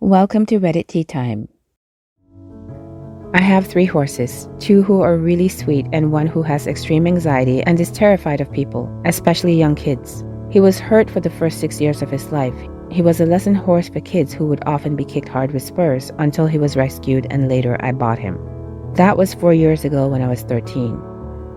Welcome to Reddit Tea Time. I have 3 horses, 2 who are really sweet and 1 who has extreme anxiety and is terrified of people, especially young kids. He was hurt for the first 6 years of his life. He was a lesson horse for kids who would often be kicked hard with spurs until he was rescued and later I bought him. That was 4 years ago when I was 13.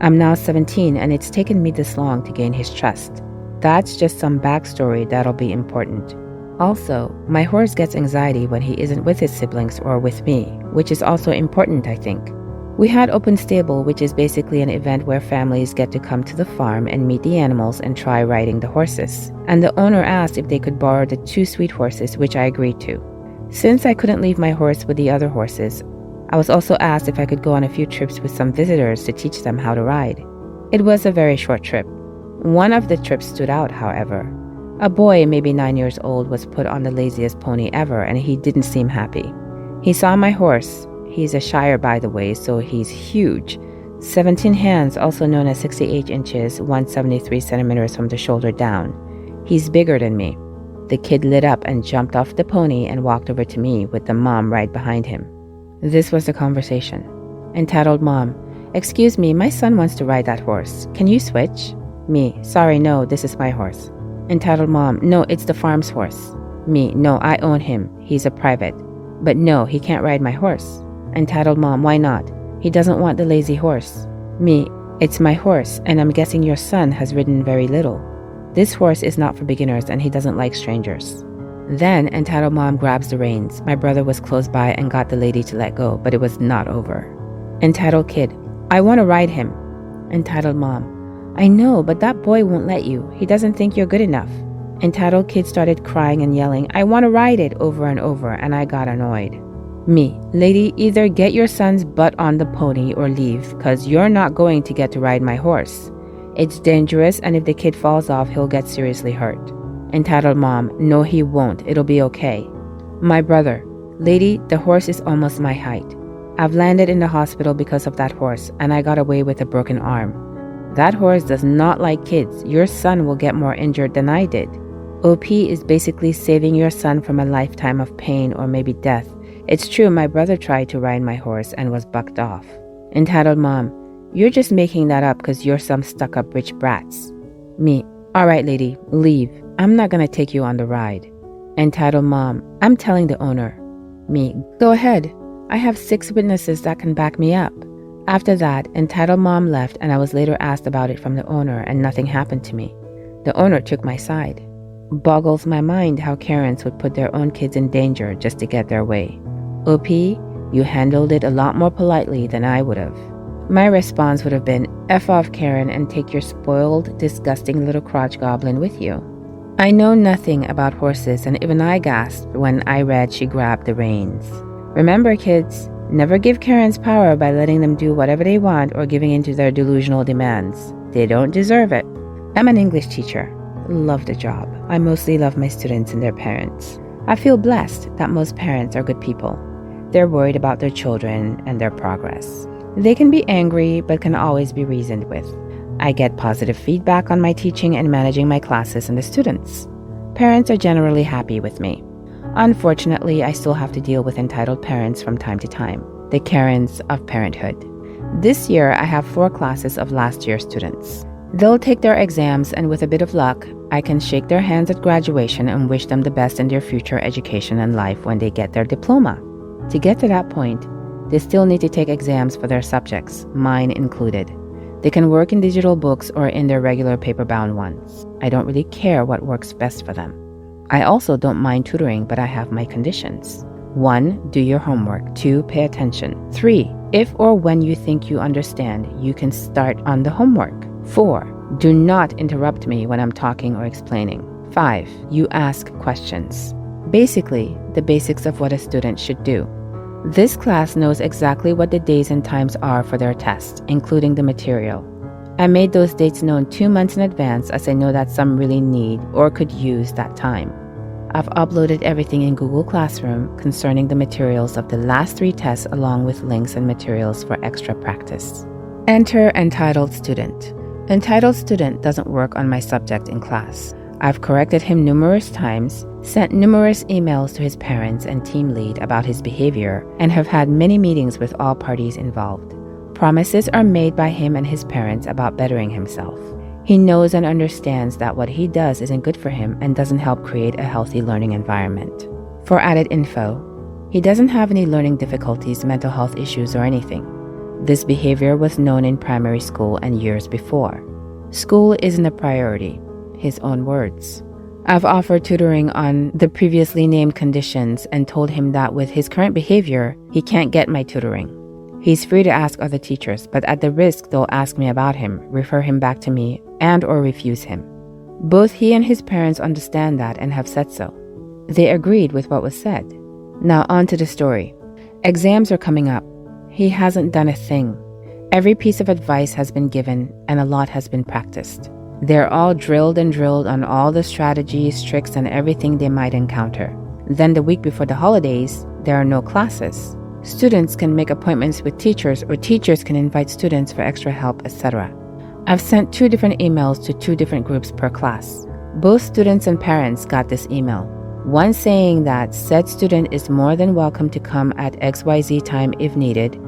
I'm now 17 and it's taken me this long to gain his trust. That's just some backstory that'll be important. Also, my horse gets anxiety when he isn't with his siblings or with me, which is also important, I think. We had open stable, which is basically an event where families get to come to the farm and meet the animals and try riding the horses. And the owner asked if they could borrow the 2 sweet horses, which I agreed to. Since I couldn't leave my horse with the other horses, I was also asked if I could go on a few trips with some visitors to teach them how to ride. It was a very short trip. One of the trips stood out, however. A boy, maybe 9 years old, was put on the laziest pony ever and he didn't seem happy. He saw my horse. He's a Shire, by the way, so he's huge. 17 hands, also known as 68 inches, 173 centimeters from the shoulder down. He's bigger than me. The kid lit up and jumped off the pony and walked over to me with the mom right behind him. This was the conversation. Entitled mom, "Excuse me, my son wants to ride that horse. Can you switch?" Me, "Sorry, no, this is my horse." Entitled mom, "No, it's the farm's horse." Me, "No, I own him. He's a private." But no, he can't ride my horse. Entitled mom, "Why not?" "He doesn't want the lazy horse." Me, "It's my horse, and I'm guessing your son has ridden very little. This horse is not for beginners and he doesn't like strangers." Then entitled mom grabs the reins. My brother was close by and got the lady to let go, but it was not over. Entitled kid, "I want to ride him." Entitled mom, "I know, but that boy won't let you. He doesn't think you're good enough." Entitled kid started crying and yelling, "I want to ride it," over and over, and I got annoyed. Me, "Lady, either get your son's butt on the pony or leave, cause you're not going to get to ride my horse. It's dangerous, and if the kid falls off, he'll get seriously hurt." Entitled mom, "No, he won't. It'll be okay." My brother, "Lady, the horse is almost my height. I've landed in the hospital because of that horse, and I got away with a broken arm. That horse does not like kids. Your son will get more injured than I did. OP is basically saving your son from a lifetime of pain or maybe death. It's true, my brother tried to ride my horse and was bucked off." Entitled mom, "You're just making that up because you're some stuck-up rich brats." Me, "All right, lady, leave. I'm not gonna take you on the ride." Entitled mom, "I'm telling the owner." Me, "Go ahead. I have 6 witnesses that can back me up." After that, entitled mom left and I was later asked about it from the owner and nothing happened to me. The owner took my side. Boggles my mind how Karens would put their own kids in danger just to get their way. OP, you handled it a lot more politely than I would have. My response would have been, "F off, Karen, and take your spoiled, disgusting little crotch goblin with you." I know nothing about horses and even I gasped when I read she grabbed the reins. Remember, kids, never give Karens power by letting them do whatever they want or giving in to their delusional demands. They don't deserve it. I'm an English teacher. Love the job. I mostly love my students and their parents. I feel blessed that most parents are good people. They're worried about their children and their progress. They can be angry but can always be reasoned with. I get positive feedback on my teaching and managing my classes and the students. Parents are generally happy with me. Unfortunately, I still have to deal with entitled parents from time to time, the Karens of parenthood. This year, I have 4 classes of last year's students. They'll take their exams and with a bit of luck, I can shake their hands at graduation and wish them the best in their future education and life when they get their diploma. To get to that point, they still need to take exams for their subjects, mine included. They can work in digital books or in their regular paper-bound ones. I don't really care what works best for them. I also don't mind tutoring, but I have my conditions. 1. Do your homework. 2. Pay attention. 3. If or when you think you understand, you can start on the homework. 4. Do not interrupt me when I'm talking or explaining. 5. You ask questions. Basically, the basics of what a student should do. This class knows exactly what the days and times are for their tests, including the material. I made those dates known 2 months in advance as I know that some really need or could use that time. I've uploaded everything in Google Classroom concerning the materials of the last 3 tests along with links and materials for extra practice. Enter entitled student. Entitled student doesn't work on my subject in class. I've corrected him numerous times, sent numerous emails to his parents and team lead about his behavior, and have had many meetings with all parties involved. Promises are made by him and his parents about bettering himself. He knows and understands that what he does isn't good for him and doesn't help create a healthy learning environment. For added info, he doesn't have any learning difficulties, mental health issues, or anything. This behavior was known in primary school and years before. School isn't a priority, his own words. I've offered tutoring on the previously named conditions and told him that with his current behavior, he can't get my tutoring. He's free to ask other teachers, but at the risk they'll ask me about him, refer him back to me, and or refuse him. Both he and his parents understand that and have said so. They agreed with what was said. Now on to the story. Exams are coming up. He hasn't done a thing. Every piece of advice has been given and a lot has been practiced. They're all drilled on all the strategies, tricks, and everything they might encounter. Then the week before the holidays, there are no classes. Students can make appointments with teachers, or teachers can invite students for extra help, etc. I've sent 2 different emails to 2 different groups per class. Both students and parents got this email. One saying that said student is more than welcome to come at XYZ time if needed,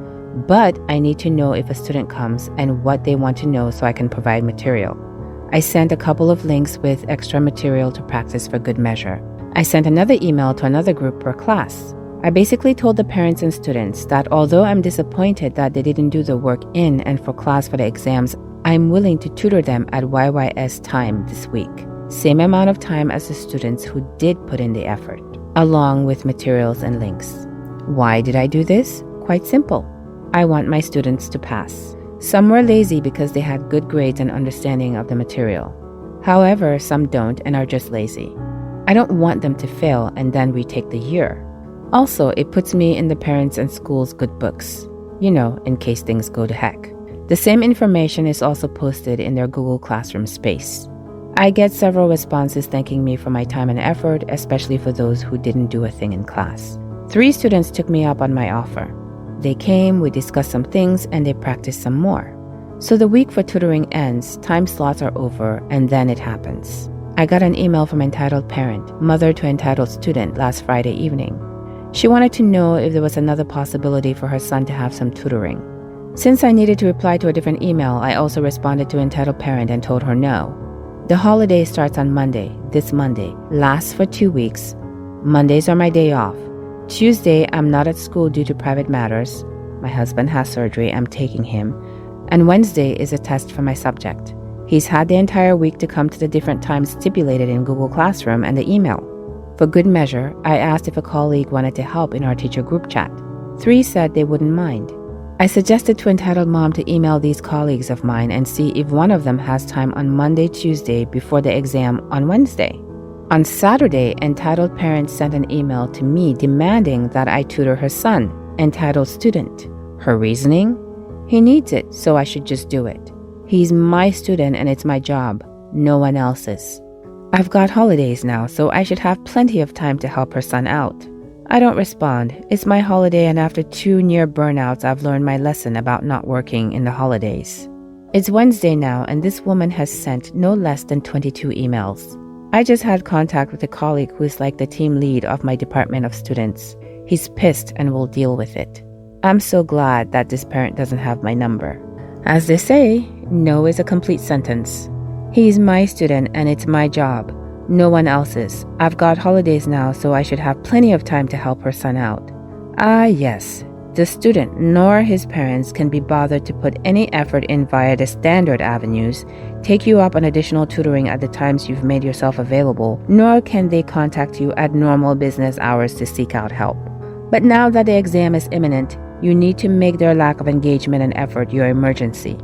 but I need to know if a student comes and what they want to know so I can provide material. I sent a couple of links with extra material to practice for good measure. I sent another email to another group per class. I basically told the parents and students that although I'm disappointed that they didn't do the work in and for class for the exams, I'm willing to tutor them at YYS time this week. Same amount of time as the students who did put in the effort, along with materials and links. Why did I do this? Quite simple. I want my students to pass. Some were lazy because they had good grades and understanding of the material. However, some don't and are just lazy. I don't want them to fail and then retake the year. Also, it puts me in the parents' and school's good books, in case things go to heck. The same information is also posted in their Google Classroom space. I get several responses thanking me for my time and effort, especially for those who didn't do a thing in class. 3 students took me up on my offer. They came, we discussed some things, and they practiced some more. So the week for tutoring ends, time slots are over, and then it happens. I got an email from entitled parent, mother to entitled student, last Friday evening. She wanted to know if there was another possibility for her son to have some tutoring. Since I needed to reply to a different email, I also responded to entitled parent and told her no. The holiday starts on Monday, this Monday, lasts for 2 weeks. Mondays are my day off. Tuesday, I'm not at school due to private matters. My husband has surgery, I'm taking him. And Wednesday is a test for my subject. He's had the entire week to come to the different times stipulated in Google Classroom and the email. For good measure, I asked if a colleague wanted to help in our teacher group chat. 3 said they wouldn't mind. I suggested to entitled mom to email these colleagues of mine and see if one of them has time on Monday, Tuesday before the exam on Wednesday. On Saturday, entitled parent sent an email to me demanding that I tutor her son, entitled student. Her reasoning? He needs it, so I should just do it. He's my student and it's my job, no one else's. I've got holidays now, so I should have plenty of time to help her son out. I don't respond. It's my holiday, and after 2 near burnouts, I've learned my lesson about not working in the holidays. It's Wednesday now, and this woman has sent no less than 22 emails. I just had contact with a colleague who is like the team lead of my department of students. He's pissed and will deal with it. I'm so glad that this parent doesn't have my number. As they say, no is a complete sentence. He's my student and it's my job, no one else's. I've got holidays now, so I should have plenty of time to help her son out. Ah, yes. The student nor his parents can be bothered to put any effort in via the standard avenues, take you up on additional tutoring at the times you've made yourself available, nor can they contact you at normal business hours to seek out help. But now that the exam is imminent, you need to make their lack of engagement and effort your emergency.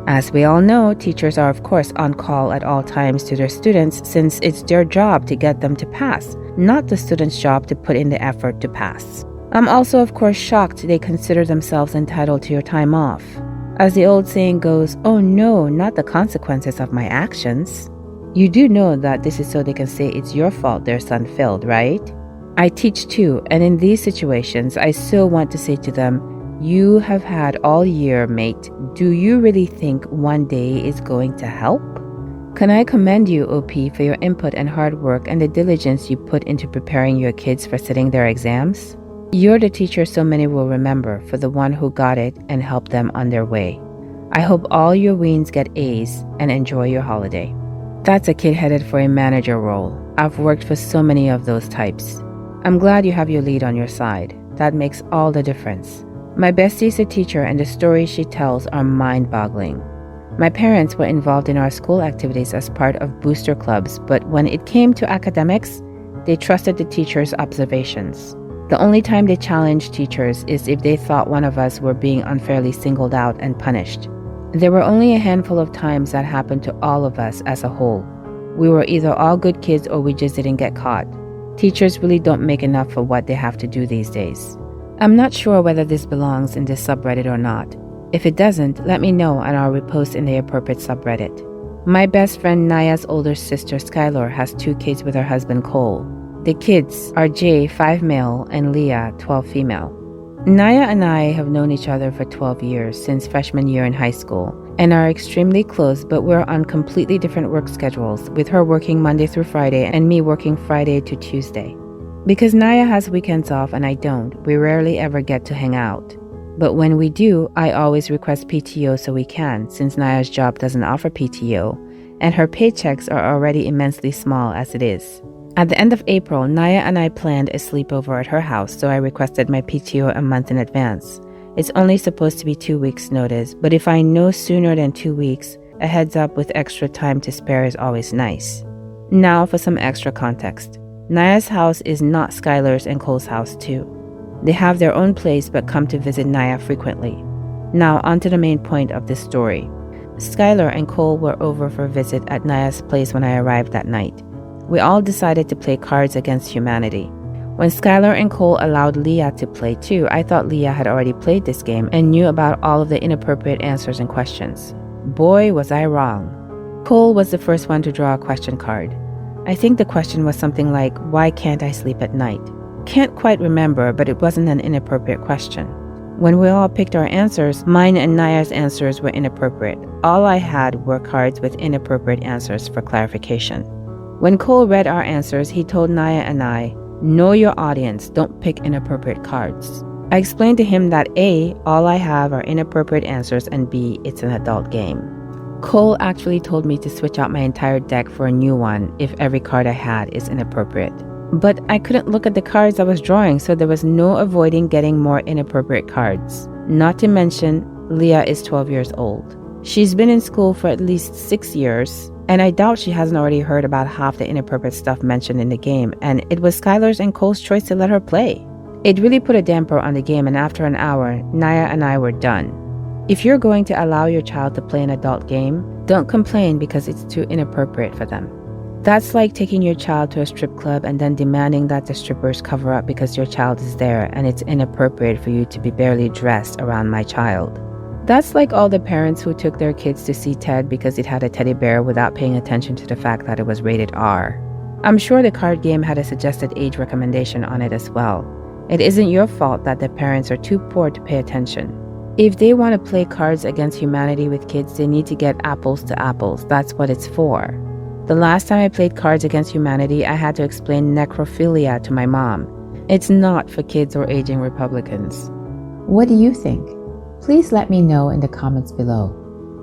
As we all know, teachers are of course on call at all times to their students since it's their job to get them to pass, not the student's job to put in the effort to pass. I'm also of course shocked they consider themselves entitled to your time off. As the old saying goes, oh no, not the consequences of my actions. You do know that this is so they can say it's your fault their son failed, right? I teach too, and in these situations, I so want to say to them, you have had all year, mate. Do you really think one day is going to help? Can I commend you, OP, for your input and hard work and the diligence you put into preparing your kids for sitting their exams? You're the teacher so many will remember for the one who got it and helped them on their way. I hope all your weens get A's and enjoy your holiday. That's a kid headed for a manager role. I've worked for so many of those types. I'm glad you have your lead on your side. That makes all the difference. My bestie is a teacher and the stories she tells are mind-boggling. My parents were involved in our school activities as part of booster clubs, but when it came to academics, they trusted the teachers' observations. The only time they challenged teachers is if they thought one of us were being unfairly singled out and punished. There were only a handful of times that happened to all of us as a whole. We were either all good kids or we just didn't get caught. Teachers really don't make enough for what they have to do these days. I'm not sure whether this belongs in this subreddit or not. If it doesn't, let me know and I'll repost in the appropriate subreddit. My best friend Naya's older sister Skylar has 2 kids with her husband Cole. The kids are Jay, 5 male, and Leah, 12 female. Naya and I have known each other for 12 years since freshman year in high school and are extremely close, but we're on completely different work schedules, with her working Monday through Friday and me working Friday to Tuesday. Because Naya has weekends off and I don't, we rarely ever get to hang out. But when we do, I always request PTO so we can, since Naya's job doesn't offer PTO, and her paychecks are already immensely small as it is. At the end of April, Naya and I planned a sleepover at her house, so I requested my PTO a month in advance. It's only supposed to be 2 weeks' notice, but if I know sooner than 2 weeks, a heads up with extra time to spare is always nice. Now for some extra context. Naya's house is not Skylar's and Cole's house too. They have their own place but come to visit Naya frequently. Now onto the main point of this story. Skylar and Cole were over for a visit at Naya's place when I arrived that night. We all decided to play Cards Against Humanity. When Skylar and Cole allowed Leah to play too, I thought Leah had already played this game and knew about all of the inappropriate answers and questions. Boy, was I wrong. Cole was the first one to draw a question card. I think the question was something like, why can't I sleep at night? Can't quite remember, but it wasn't an inappropriate question. When we all picked our answers, mine and Naya's answers were inappropriate. All I had were cards with inappropriate answers for clarification. When Cole read our answers, he told Naya and I, know your audience, don't pick inappropriate cards. I explained to him that A, all I have are inappropriate answers, and B, it's an adult game. Cole actually told me to switch out my entire deck for a new one if every card I had is inappropriate. But I couldn't look at the cards I was drawing, so there was no avoiding getting more inappropriate cards. Not to mention, Leah is 12 years old. She's been in school for at least 6 years, and I doubt she hasn't already heard about half the inappropriate stuff mentioned in the game, and it was Skylar's and Cole's choice to let her play. It really put a damper on the game, and after an hour, Naya and I were done. If you're going to allow your child to play an adult game, don't complain because it's too inappropriate for them. That's like taking your child to a strip club and then demanding that the strippers cover up because your child is there and it's inappropriate for you to be barely dressed around my child. That's like all the parents who took their kids to see Ted because it had a teddy bear without paying attention to the fact that it was rated R. I'm sure the card game had a suggested age recommendation on it as well. It isn't your fault that the parents are too poor to pay attention. If they want to play Cards Against Humanity with kids, they need to get apples to apples. That's what it's for. The last time I played Cards Against Humanity, I had to explain necrophilia to my mom. It's not for kids or aging Republicans. What do you think? Please let me know in the comments below.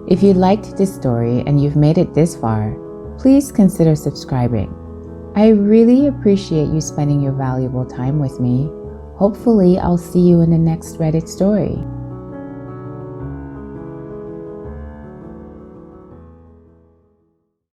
If you liked this story and you've made it this far, please consider subscribing. I really appreciate you spending your valuable time with me. Hopefully, I'll see you in the next Reddit story.